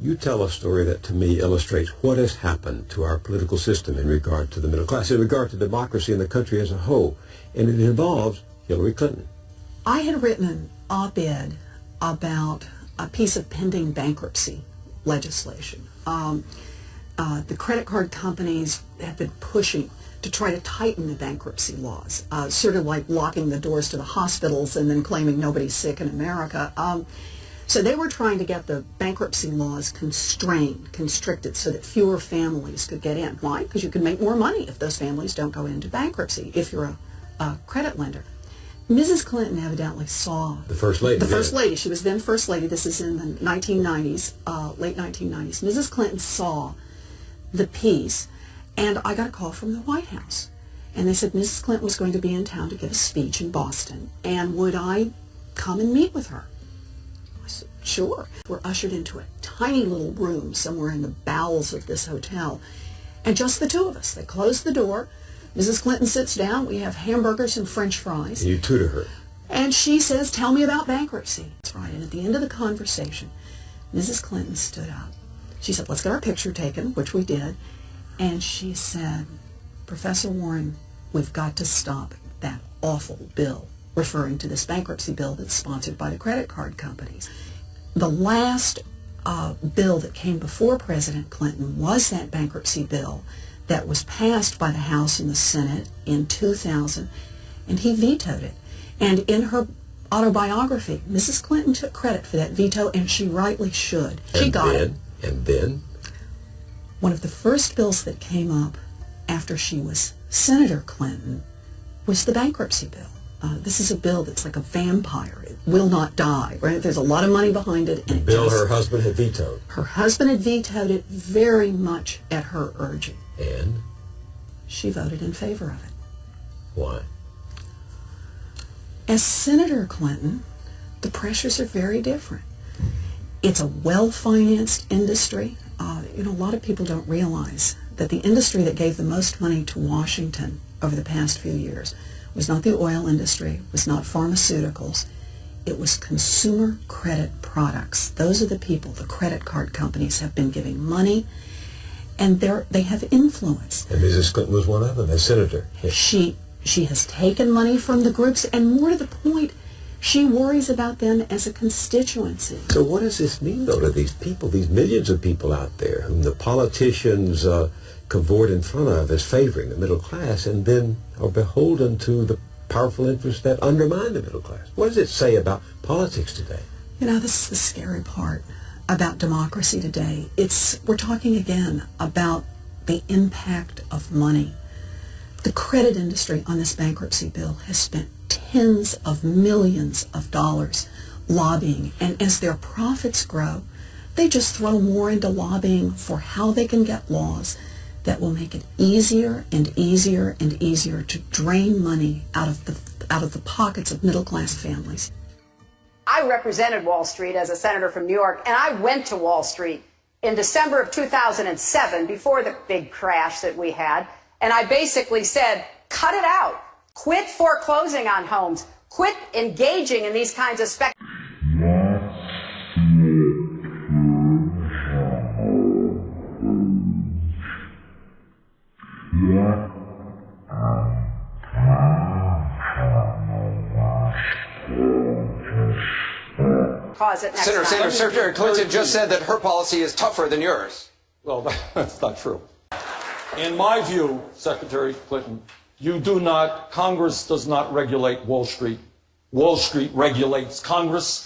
You tell a story that to me illustrates what has happened to our political system in regard to the middle class, in regard to democracy in the country as a whole, and it involves Hillary Clinton. I had written an op-ed about a piece of pending bankruptcy legislation. The credit card companies have been pushing to try to tighten the bankruptcy laws, sort of like locking the doors to the hospitals and then claiming nobody's sick in America. So they were trying to get the bankruptcy laws constricted, so that fewer families could get in. Why? Because you can make more money if those families don't go into bankruptcy, if you're a credit lender. Mrs. Clinton evidently saw... The First Lady. The First Lady. She was then First Lady. This is in the 1990s, late 1990s. Mrs. Clinton saw the piece, and I got a call from the White House. And they said Mrs. Clinton was going to be in town to give a speech in Boston, and would I come and meet with her? I said, sure. We're ushered into a tiny little room somewhere in the bowels of this hotel, and just the two of us. They closed the door. Mrs. Clinton sits down. We have hamburgers and French fries. And you tutor her. And she says, tell me about bankruptcy. That's right. And at the end of the conversation, Mrs. Clinton stood up. She said, let's get our picture taken, which we did. And she said, Professor Warren, we've got to stop that awful bill, referring to this bankruptcy bill that's sponsored by the credit card companies. The last bill that came before President Clinton was that bankruptcy bill that was passed by the House and the Senate in 2000, and he vetoed it. And in her autobiography, Mrs. Clinton took credit for that veto, and she rightly should. She got it. And then? One of the first bills that came up after she was Senator Clinton was the bankruptcy bill. This is a bill that's like a vampire. It will not die, right? There's a lot of money behind it. And the bill her husband had vetoed. Her husband had vetoed it very much at her urging. And? She voted in favor of it. Why? As Senator Clinton, the pressures are very different. It's a well-financed industry. A lot of people don't realize that the industry that gave the most money to Washington over the past few years was not the oil industry, was not pharmaceuticals. It was consumer credit products. Those are the people, the credit card companies have been giving money, and they have influence. And Mrs. Clinton was one of them, as senator. Yeah. She has taken money from the groups, and more to the point, she worries about them as a constituency. So what does this mean, though, to these people, these millions of people out there whom the politicians cavort in front of as favoring the middle class, and then are beholden to the powerful interests that undermine the middle class? What does it say about politics today? This is the scary part about democracy today. We're talking again about the impact of money. The credit industry on this bankruptcy bill has spent tens of millions of dollars lobbying, and as their profits grow, they just throw more into lobbying for how they can get laws that will make it easier and easier and easier to drain money out of the pockets of middle-class families. I represented Wall Street as a senator from New York, and I went to Wall Street in December of 2007, before the big crash that we had, and I basically said, cut it out. Quit foreclosing on homes. Quit engaging in these kinds of Senator Secretary Clinton just said that her policy is tougher than yours. Well, that's not true. In my view, Secretary Clinton, Congress does not regulate Wall Street. Wall Street regulates Congress.